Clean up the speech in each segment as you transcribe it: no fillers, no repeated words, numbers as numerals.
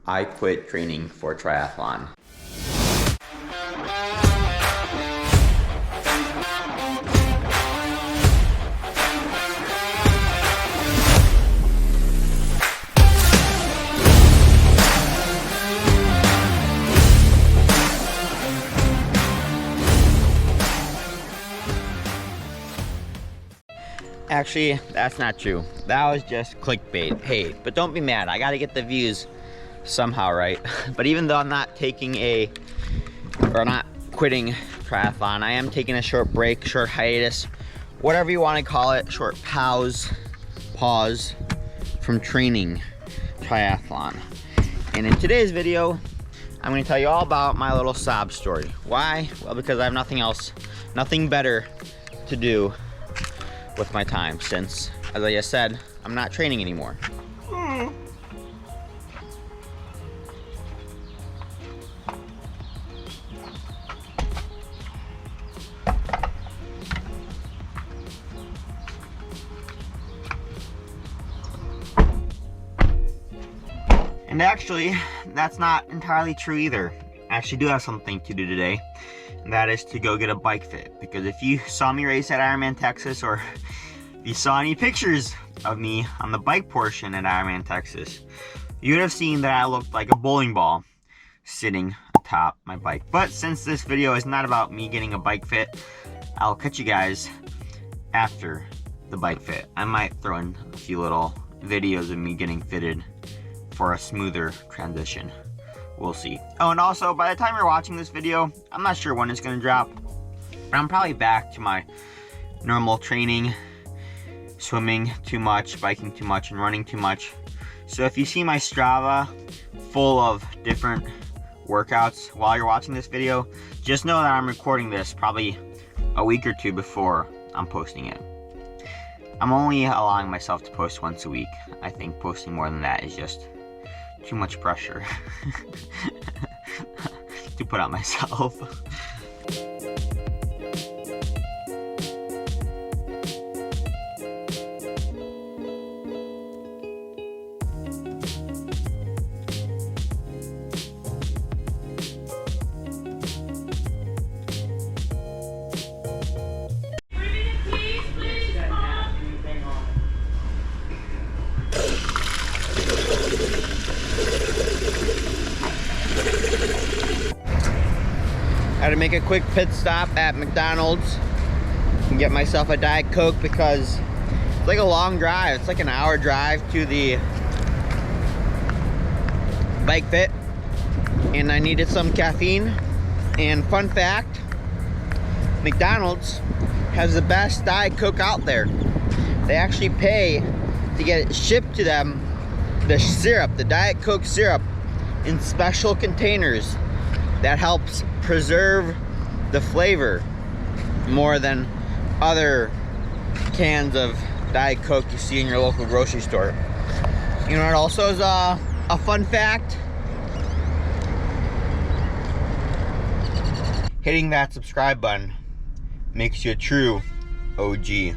I quit training for triathlon. Actually, that's not true. That was just clickbait. Hey, but don't be mad. I gotta get the views somehow, right? But even though I'm not taking not quitting triathlon, I am taking a short break, short hiatus, whatever you want to call it, short pause from training triathlon. And in today's video, I'm going to tell you all about my little sob story. Why? Well, because I have nothing better to do with my time, since, as I just said, I'm not training anymore. And actually, that's not entirely true either. I actually do have something to do today, and that is to go get a bike fit. Because if you saw me race at Ironman Texas, or if you saw any pictures of me on the bike portion at Ironman Texas, you would have seen that I looked like a bowling ball sitting atop my bike. But since this video is not about me getting a bike fit, I'll catch you guys after the bike fit. I might throw in a few little videos of me getting fitted for a smoother transition. We'll see. Oh, and also, by the time you're watching this video, I'm not sure when it's gonna drop, but I'm probably back to my normal training, swimming too much, biking too much, and running too much. So if you see my Strava full of different workouts while you're watching this video, just know that I'm recording this probably a week or two before I'm posting it. I'm only allowing myself to post once a week. I think posting more than that is just too much pressure to put on myself. I had to make a quick pit stop at McDonald's and get myself a Diet Coke because it's like a long drive. It's like an hour drive to the bike fit, and I needed some caffeine. And fun fact, McDonald's has the best Diet Coke out there. They actually pay to get it shipped to them, the syrup, the Diet Coke syrup, in special containers that helps preserve the flavor more than other cans of Diet Coke you see in your local grocery store. You know what also is a fun fact? Hitting that subscribe button makes you a true OG.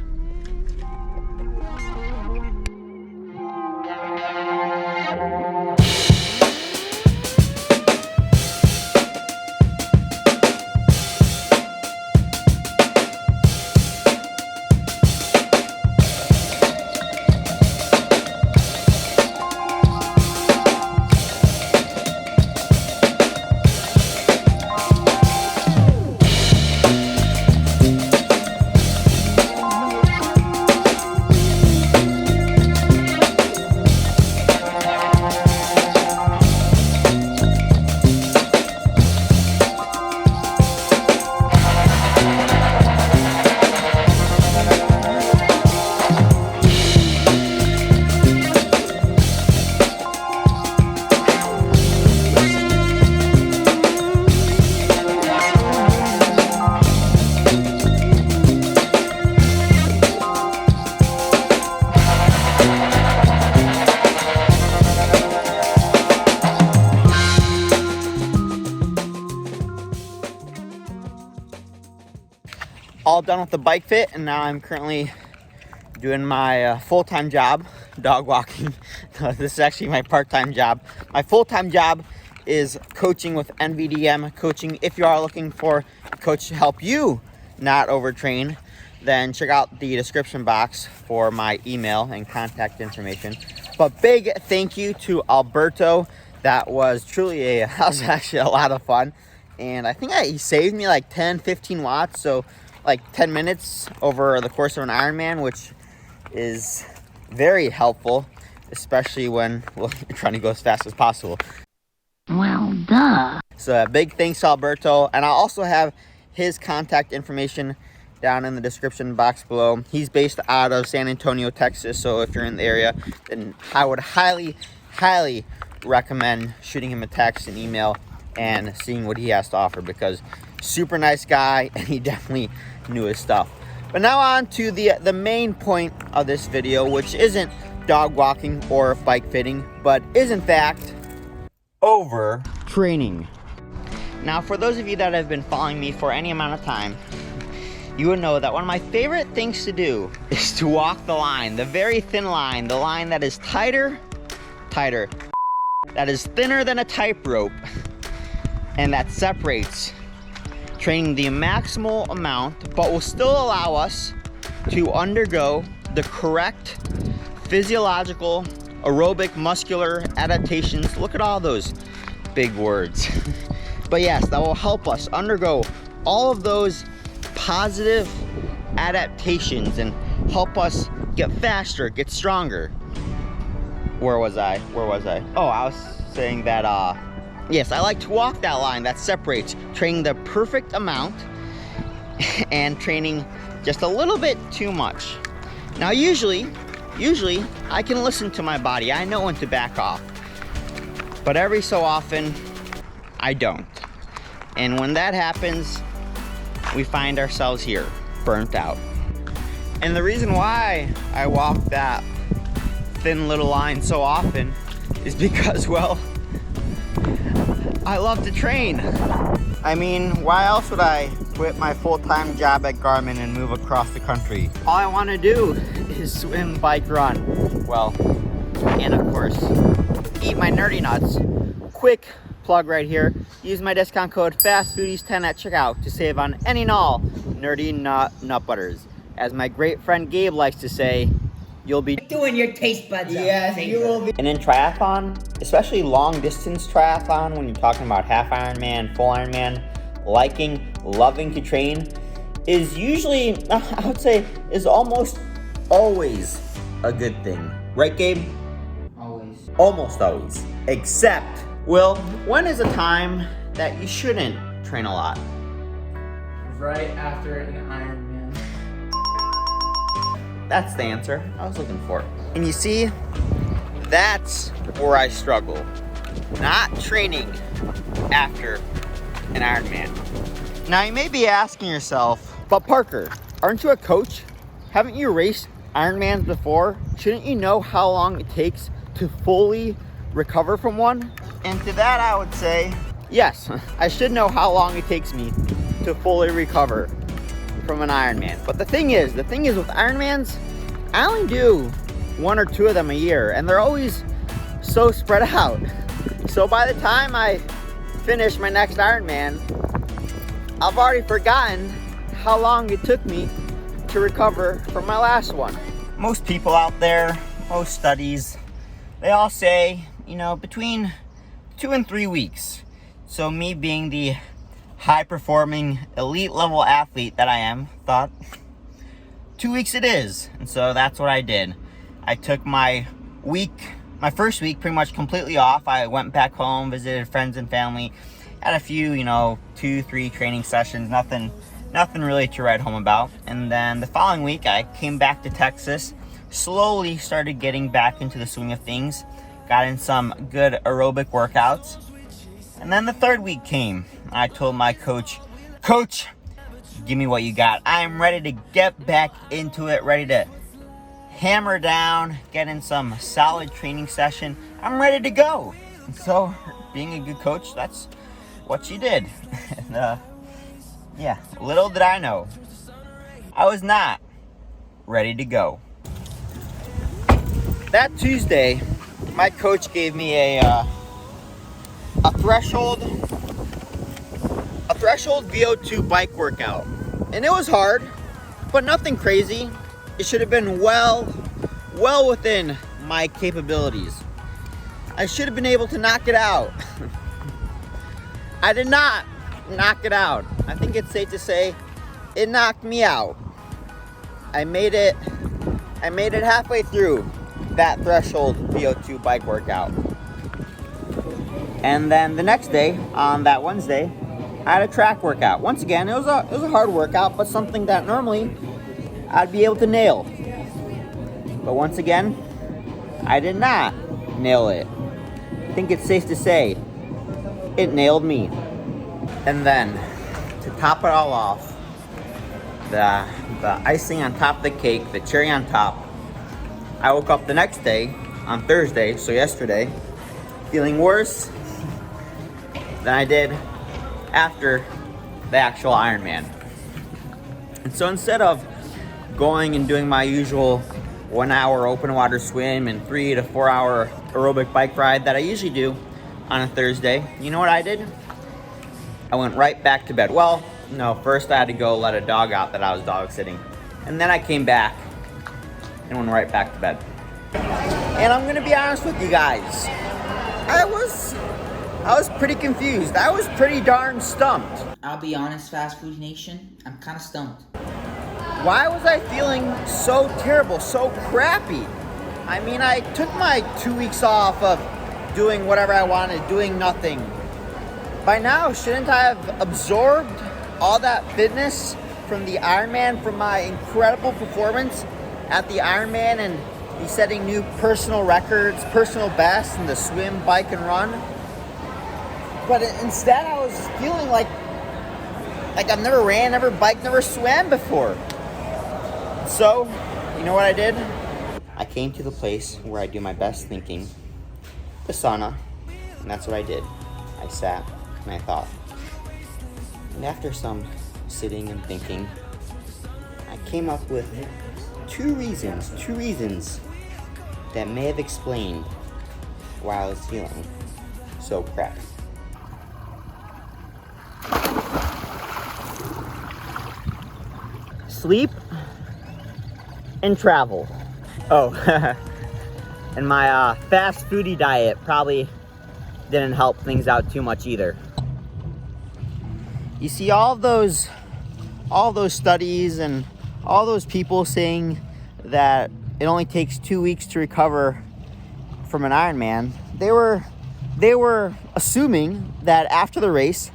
All done with the bike fit, and now I'm currently doing my full-time job dog walking. This is actually my part-time job. My full-time job is coaching with NVDM coaching. If you are looking for a coach to help you not overtrain, then check out the description box for my email and contact information. But big thank you to Alberto. That was truly that was actually a lot of fun. And I think he saved me like 10, 15 watts. So like 10 minutes over the course of an Ironman, which is very helpful, especially when you're trying to go as fast as possible. Well, duh. So big thanks to Alberto. And I'll also have his contact information down in the description box below. He's based out of San Antonio, Texas. So if you're in the area, then I would highly recommend shooting him a text and email and seeing what he has to offer, because super nice guy and he definitely knew his stuff. But now on to the main point of this video, which isn't dog walking or bike fitting, but is in fact overtraining. Now, for those of you that have been following me for any amount of time, you would know that one of my favorite things to do is to walk the line, the very thin line, the line that is tighter, that is thinner than a tightrope, and that separates training the maximal amount, but will still allow us to undergo the correct physiological, aerobic, muscular adaptations. Look at all those big words. But yes, that will help us undergo all of those positive adaptations and help us get faster, get stronger. Where was I? Oh, I was saying that, yes, I like to walk that line that separates training the perfect amount and training just a little bit too much. Now, usually I can listen to my body. I know when to back off. But every so often, I don't. And when that happens, we find ourselves here, burnt out. And the reason why I walk that thin little line so often is because, well, I love to train. I mean, why else would I quit my full-time job at Garmin and move across the country? All I want to do is swim, bike, run. Well, and of course, eat my nerdy nuts. Quick plug right here. Use my discount code FASTFOODIES10 at checkout to save on any and all nerdy nut butters. As my great friend Gabe likes to say, you'll be doing your taste buds up. Yes, you will be. And in triathlon, especially long distance triathlon, when you're talking about half Ironman, full Ironman, loving to train is usually, I would say, is almost always a good thing. Right, Gabe? Always. Almost always. Except, well, when is a time that you shouldn't train a lot? Right after an Ironman. That's the answer I was looking for. And you see, that's where I struggle. Not training after an Ironman. Now you may be asking yourself, but Parker, aren't you a coach? Haven't you raced Ironmans before? Shouldn't you know how long it takes to fully recover from one? And to that I would say, yes, I should know how long it takes me to fully recover from an Ironman. But the thing is with Ironmans, I only do 1 or 2 of them a year, and they're always so spread out. So by the time I finish my next Ironman, I've already forgotten how long it took me to recover from my last one. Most people out there, most studies, they all say, between 2 and 3 weeks. So me being the high-performing, elite-level athlete that I am, thought 2 weeks it is. And so that's what I did. I took my first week pretty much completely off. I went back home, visited friends and family, had a few, 2-3 training sessions, nothing really to write home about. And then the following week, I came back to Texas, slowly started getting back into the swing of things, got in some good aerobic workouts. And then the third week came. I told my coach, give me what you got. I'm ready to get back into it, ready to hammer down, get in some solid training session. I'm ready to go. And so, being a good coach, that's what she did. And, yeah, little did I know, I was not ready to go. that Tuesday, my coach gave me a threshold VO2 bike workout. And it was hard, but nothing crazy. It should have been well within my capabilities. I should have been able to knock it out. I did not knock it out. I think it's safe to say it knocked me out. I made it halfway through that threshold VO2 bike workout. And then the next day, on that Wednesday, I had a track workout. Once again, it was a hard workout, but something that normally I'd be able to nail. But once again, I did not nail it. I think it's safe to say it nailed me. And then, to top it all off, the icing on top of the cake, the cherry on top, I woke up the next day, on Thursday, so yesterday, feeling worse than I did after the actual Ironman. And so instead of going and doing my usual 1 hour open water swim and 3 to 4 hour aerobic bike ride that I usually do on a Thursday, you know what I did? I went right back to bed. Well, no, first I had to go let a dog out that I was dog sitting. And then I came back and went right back to bed. And I'm gonna be honest with you guys. I was pretty confused. I was pretty darn stumped. I'll be honest, Fast Food Nation, I'm kind of stumped. Why was I feeling so terrible, so crappy? I mean, I took my 2 weeks off of doing whatever I wanted, doing nothing. By now, shouldn't I have absorbed all that fitness from the Ironman, from my incredible performance at the Ironman and be setting new personal records, personal bests in the swim, bike, and run? But instead, I was feeling like I've never ran, never biked, never swam before. So, you know what I did? I came to the place where I do my best thinking, the sauna, and that's what I did. I sat and I thought. And after some sitting and thinking, I came up with two reasons that may have explained why I was feeling so crappy. Sleep and travel. Oh, and my fast foodie diet probably didn't help things out too much either. You see all those studies and all those people saying that it only takes 2 weeks to recover from an Ironman. They were assuming that after the race,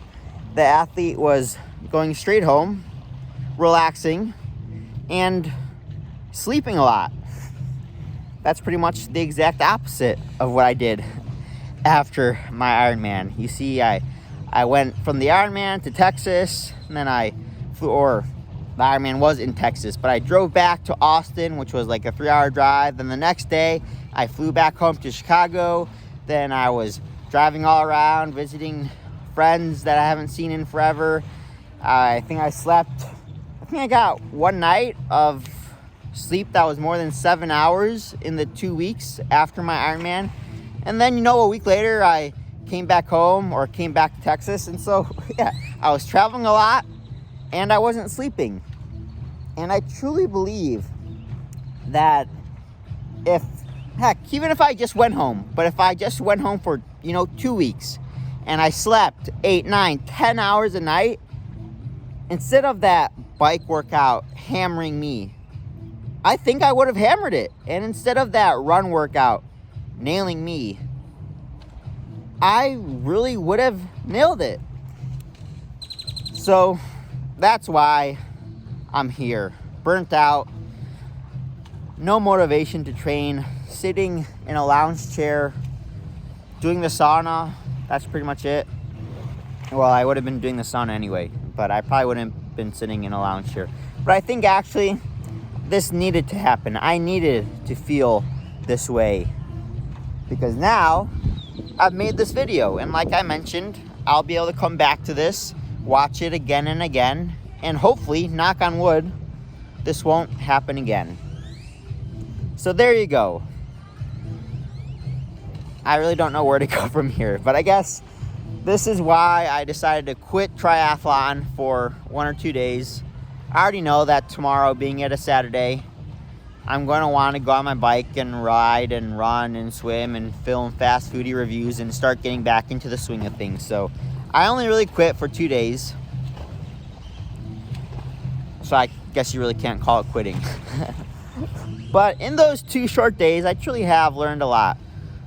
the athlete was going straight home, relaxing, and sleeping a lot. That's pretty much the exact opposite of what I did after my Ironman. You see, I went from the Ironman to Texas, and then I flew, or the Ironman was in Texas, but I drove back to Austin, which was like a 3-hour drive. Then the next day, I flew back home to Chicago. Then I was driving all around, visiting friends that I haven't seen in forever. I think I got one night of sleep that was more than 7 hours in the 2 weeks after my Ironman. And then, a week later, I came back home or came back to Texas. And so, yeah, I was traveling a lot and I wasn't sleeping. And I truly believe that even if I just went home, but if I just went home for, 2 weeks and I slept 8, 9, 10 hours a night, instead of that bike workout hammering me, I think I would have hammered it. And instead of that run workout nailing me, I really would have nailed it. So that's why I'm here, burnt out, no motivation to train, sitting in a lounge chair, doing the sauna. That's pretty much it. Well, I would have been doing the sauna anyway, but I probably wouldn't have been sitting in a lounge chair. But I think actually this needed to happen. I needed to feel this way because now I've made this video, and like I mentioned, I'll be able to come back to this, watch it again and again, and hopefully, knock on wood, this won't happen again. So there you go. I really don't know where to go from here. But I guess this is why I decided to quit triathlon for 1 or 2 days. I already know that tomorrow, being it a Saturday, I'm going to want to go on my bike and ride and run and swim and film fast foodie reviews and start getting back into the swing of things. So I only really quit for 2 days. So I guess you really can't call it quitting. But in those 2 short days, I truly have learned a lot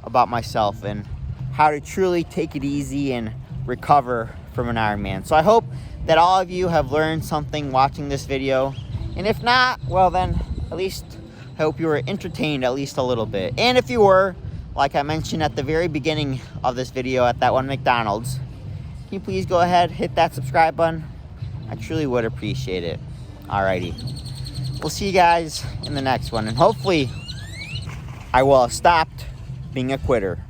about myself and how to truly take it easy and recover from an Ironman. So I hope that all of you have learned something watching this video. And if not, well then, at least I hope you were entertained at least a little bit. And if you were, like I mentioned at the very beginning of this video at that one McDonald's, can you please go ahead, hit that subscribe button? I truly would appreciate it. Alrighty. We'll see you guys in the next one. And hopefully, I will have stopped being a quitter.